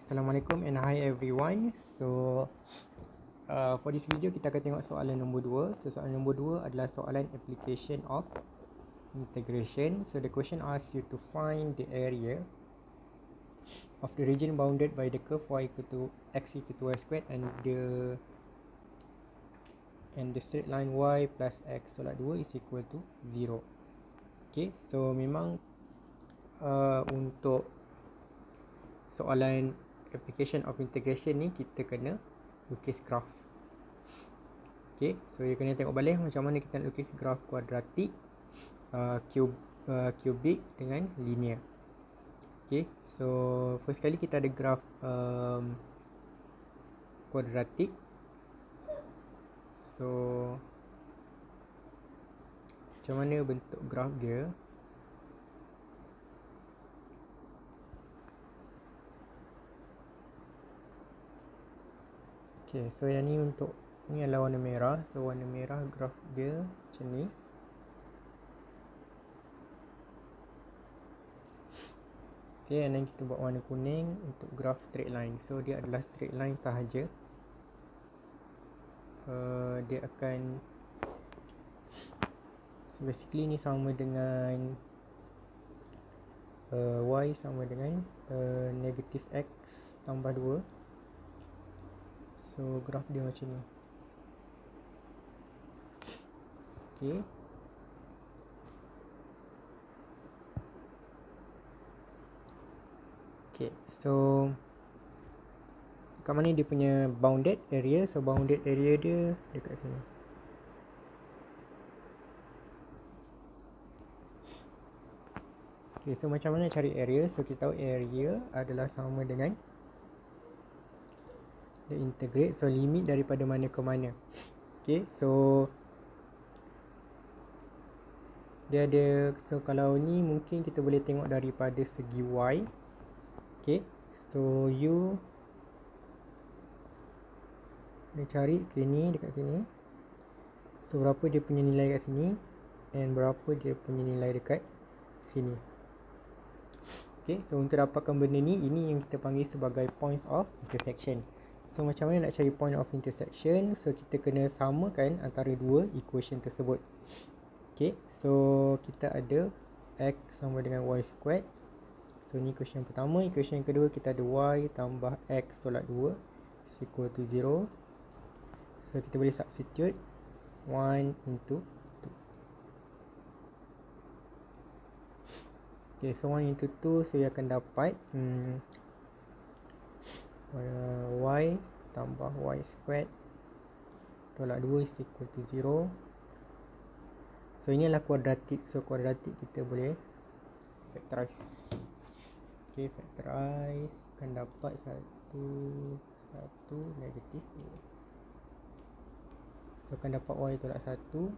Assalamualaikum and hi everyone. For this video kita akan tengok soalan nombor 2. So soalan nombor 2 adalah soalan application of integration. So the question asks you to find the area of the region bounded by the curve y equal to x equal to y squared and the straight line y plus x tolak 2 is equal to 0. Okay, so memang untuk soalan application of integration ni kita kena lukis graf. Okay, so you kena tengok balik macam mana kita nak lukis graf kuadratik, kubik dengan linear. Okay, so first kali kita ada graf kuadratik. So macam mana bentuk graf dia? Okay, so yang ni untuk ni adalah warna merah. So warna merah graf dia macam ni. Okay, and then kita buat warna kuning untuk graf straight line. So dia adalah straight line sahaja. Dia akan basically ni sama dengan y sama dengan negatif x tambah 2. So graf dia macam ni. Okay, okay, so kat mana dia punya bounded area? So bounded area dia dekat sini. Okay, so macam mana cari area? So kita tahu area adalah sama dengan the integrate, so limit daripada mana ke mana. Okay, so dia ada, so kalau ni mungkin kita boleh tengok daripada segi y. Okay, so you boleh cari sini, dekat sini. So berapa dia punya nilai kat sini and berapa dia punya nilai dekat sini. Okay, so untuk dapatkan benda ni, ini yang kita panggil sebagai points of intersection. So macam mana nak cari point of intersection? So kita kena samakan antara dua equation tersebut. Okay, so kita ada x sama dengan y squared. So ni equation yang pertama. Equation yang kedua kita ada y tambah x tolak 2 is equal to 0. So kita boleh substitute 1 into 2. Okay, so 1 into 2, so you akan dapat y tambah y squared tolak 2 is equal to 0. So ini adalah kuadratik. So kuadratik kita boleh factorize. Okay, factorize akan dapat 1 negatif 2. So akan dapat y tolak 1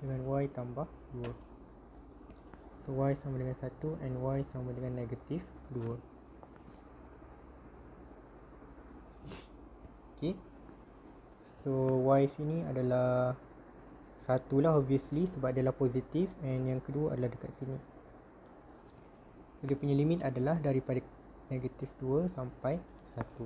dengan y tambah 2. So y sama dengan 1 and y sama dengan negatif 2. Okay, so y sini adalah 1 lah obviously sebab dia adalah positif, and yang kedua adalah dekat sini. So, dia punya limit adalah daripada negatif 2 sampai 1.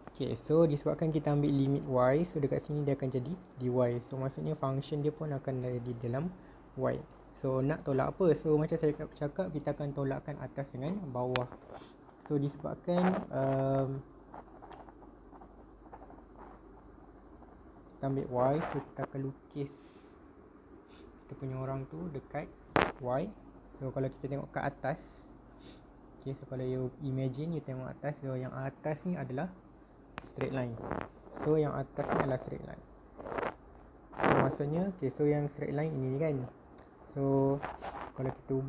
Okay, so disebabkan kita ambil limit y, so dekat sini dia akan jadi dy. So maksudnya function dia pun akan ada di dalam y. So nak tolak apa? So macam saya cakap, kita akan tolakkan atas dengan bawah. So disebabkan kita ambil y, so kita akan lukis kita punya orang tu dekat y. So kalau kita tengok kat atas, okay, so kalau you imagine you tengok atas, so yang atas ni adalah straight line. So yang atas ni adalah straight line. So maksudnya, okay, so yang straight line ini kan. So kalau kita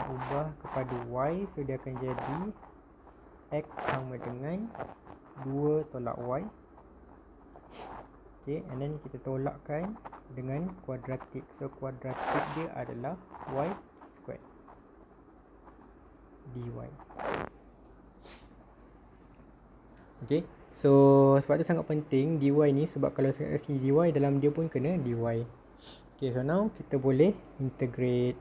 ubah kepada y, so dia akan jadi x sama dengan 2 tolak y. Okay, and then kita tolakkan dengan kuadratik. So kuadratik dia adalah y squared dy. Okay, so sebab tu sangat penting dy ni, sebab kalau saya kasi dy, dalam dia pun kena dy. Okay, so now kita boleh integrate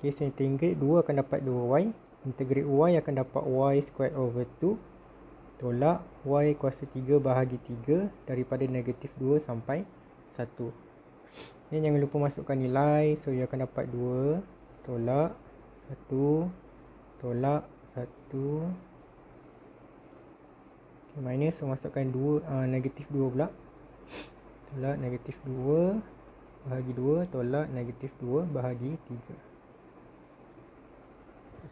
Okay, so integrate 2 akan dapat 2y. Integrate y akan dapat y squared over 2. Tolak y kuasa 3 bahagi 3 daripada negatif 2 sampai 1. Ni jangan lupa masukkan nilai. So, ia akan dapat 2 tolak 1 tolak 1. Okay, minus, so masukkan 2, negatif 2 pula. Tolak negatif 2 bahagi 2 tolak negatif 2 bahagi 3.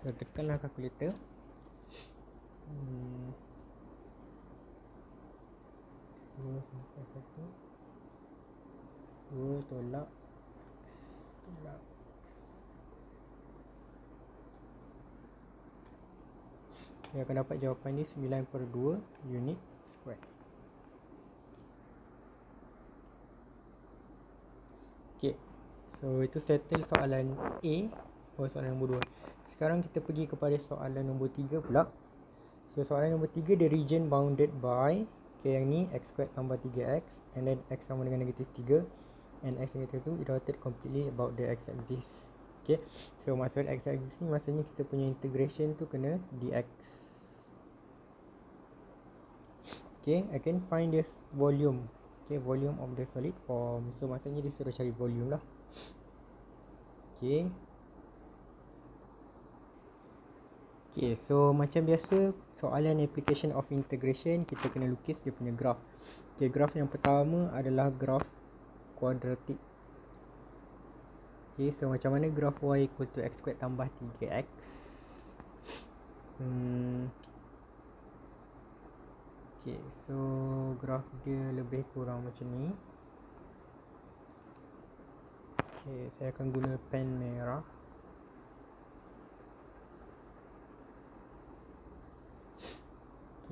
So, tekanlah kalkulator. 2 sampai 1. 2 tolak X tolak X. Dia akan dapat jawapan ni 9/2 unit square. Okay, so itu settle soalan A atau soalan nombor 2. Sekarang kita pergi kepada soalan nombor 3 pula. So soalan nombor 3, the region bounded by, okay, yang ni x squared tambah 3x and then x sama dengan negatif 3 and x negative 2 rotate completely about the x-axis. Okay, so maksud x-axis ni maksudnya kita punya integration tu kena dx. Okay, I can find this volume. Okay, volume of the solid form. So maksudnya dia suruh cari volume lah. Okay. Okay, so macam biasa soalan application of integration kita kena lukis dia punya graph. Okay, graph yang pertama adalah graph kuadratik. Okay, so macam mana graph y equal to x squared tambah 3x. Okay, so graph dia lebih kurang macam ni. Okay, saya akan guna pen merah.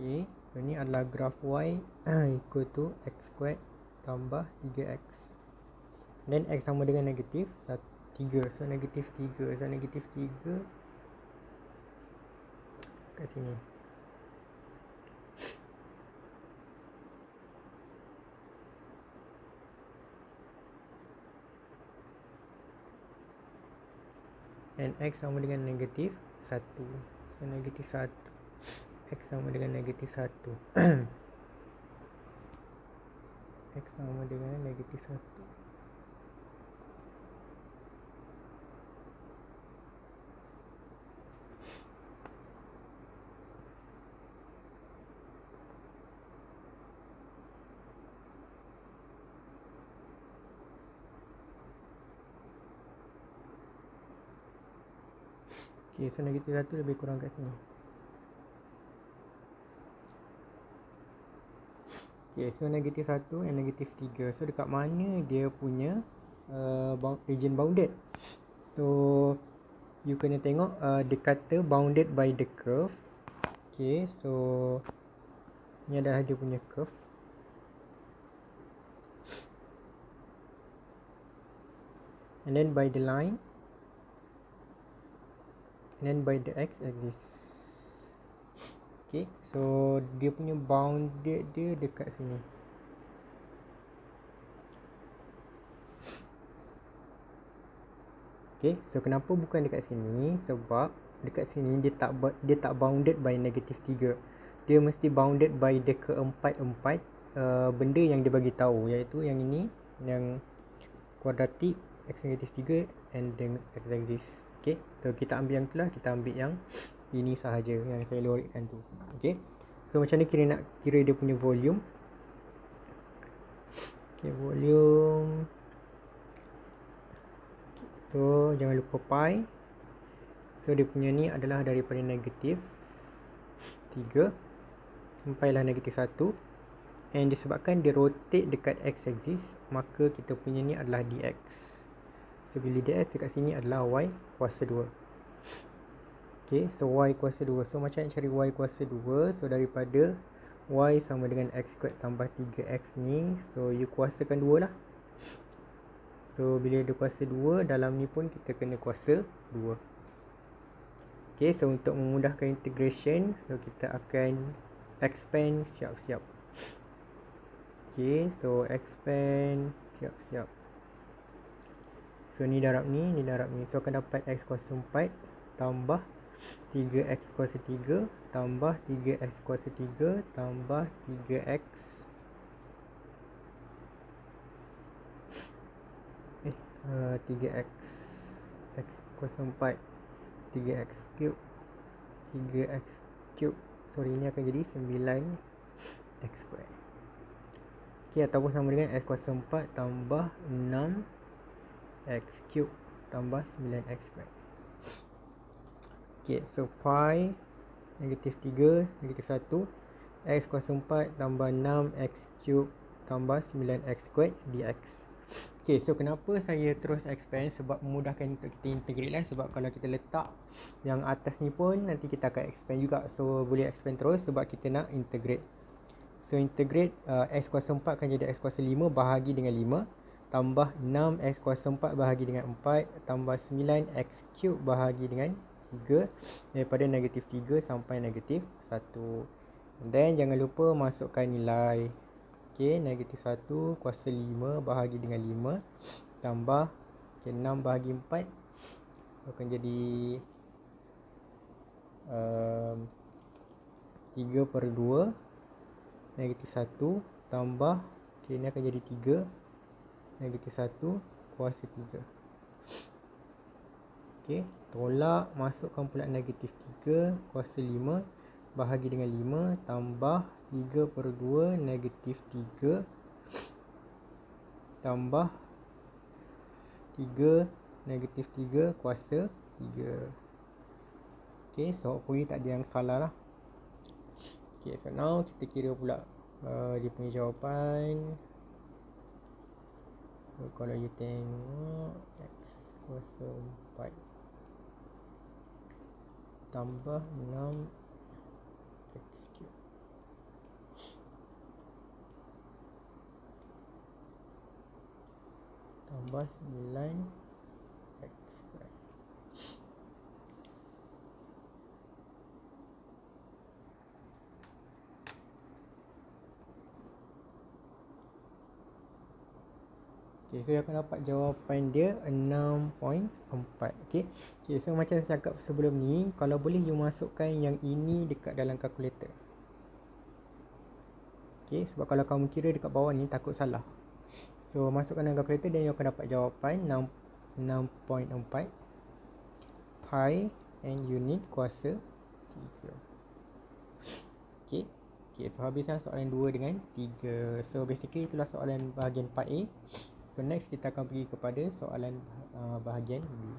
Okay, so ni adalah graph y equal to x squared tambah 3x. Then x sama dengan negatif 3. So negatif 3. So negatif 3 kat sini. And x sama dengan negatif 1. So negatif 1. X sama dengan negatif 1. X sama dengan negatif 1. Okay, so negatif 1 lebih kurang kat sini. Okay, so negatif 1 and negatif 3. So dekat mana dia punya region bounded. So you kena tengok dia kata bounded by the curve. Okay, so ni adalah dia punya curve. And then by the line. And then by the x-axis. Okay, so dia punya bounded dia dekat sini. Okay, so kenapa bukan dekat sini? Sebab dekat sini dia tak bounded by negatif 3. Dia mesti bounded by the keempat-empat benda yang dia bagi tahu, iaitu yang ini, yang kuadratik, x negatif 3 and then x-axis. Okay, so kita ambil yang tu lah, kita ambil yang ini sahaja yang saya lorikkan tu. Okay, so macam mana kira dia punya volume. Okay, volume. So jangan lupa pi. So dia punya ni adalah daripada negatif 3 sampailah negatif 1. And disebabkan dia rotate dekat x-axis, maka kita punya ni adalah dx. So bila dx dekat sini adalah y kuasa 2. Okay, so y kuasa 2. So macam nak cari y kuasa 2. So daripada y sama dengan x squared tambah 3x ni, so you kuasakan 2 lah. So bila dia kuasa 2, dalam ni pun kita kena kuasa 2. Okay, so untuk memudahkan integration, so kita akan expand siap-siap. Okay, so expand siap-siap. So So ni darab ni darab ni. So akan dapat X kuasa 4 tambah 3X kuasa 3 tambah 3X kuasa 3 tambah 3X 3X X kuasa 4 3X cube 3X cube. Sorry, ni akan jadi 9X square. Okay, ataupun sama dengan X kuasa 4 tambah 6X cube tambah 9X square. Okay, so pi negatif 3 negatif 1 X kuasa 4 tambah 6X cube tambah 9X square dx. Okay, so kenapa saya terus expand? Sebab memudahkan untuk kita integrate lah. Sebab kalau kita letak yang atas ni pun nanti kita akan expand juga. So boleh expand terus sebab kita nak integrate. So integrate X kuasa 4 akan jadi X kuasa 5 bahagi dengan 5 tambah 6X kuasa 4 bahagi dengan 4 tambah 9X cube bahagi dengan 3 daripada negatif 3 sampai negatif 1. Dan jangan lupa masukkan nilai. Okay, negatif 1 kuasa 5 bahagi dengan 5 tambah 6 bahagi 4 akan jadi 3/2 negatif 1 tambah, okay, ni akan jadi 3 negatif 1 kuasa 3. Okay, tolak, masukkan pula negatif 3 kuasa 5 bahagi dengan 5 tambah 3/2 negatif 3 tambah 3 negatif 3 kuasa 3. Okay, so hopefully tak ada yang salah lah. Okay, so now kita kira pula dia punya jawapan. So kalau you tengok X kuasa 4 tambah 6X cube tambah 9X square. Okay, so akan dapat jawapan dia 6.4. Okay, so macam saya cakap sebelum ni, kalau boleh you masukkan yang ini dekat dalam kalkulator. Okay, sebab kalau kamu kira dekat bawah ni takut salah. So masukkan dalam kalkulator dan you akan dapat jawapan 6.4 pi and unit kuasa 3. Okay, so habislah soalan 2 dengan 3. So basically itulah soalan bahagian part A. So next kita akan pergi kepada soalan bahagian B.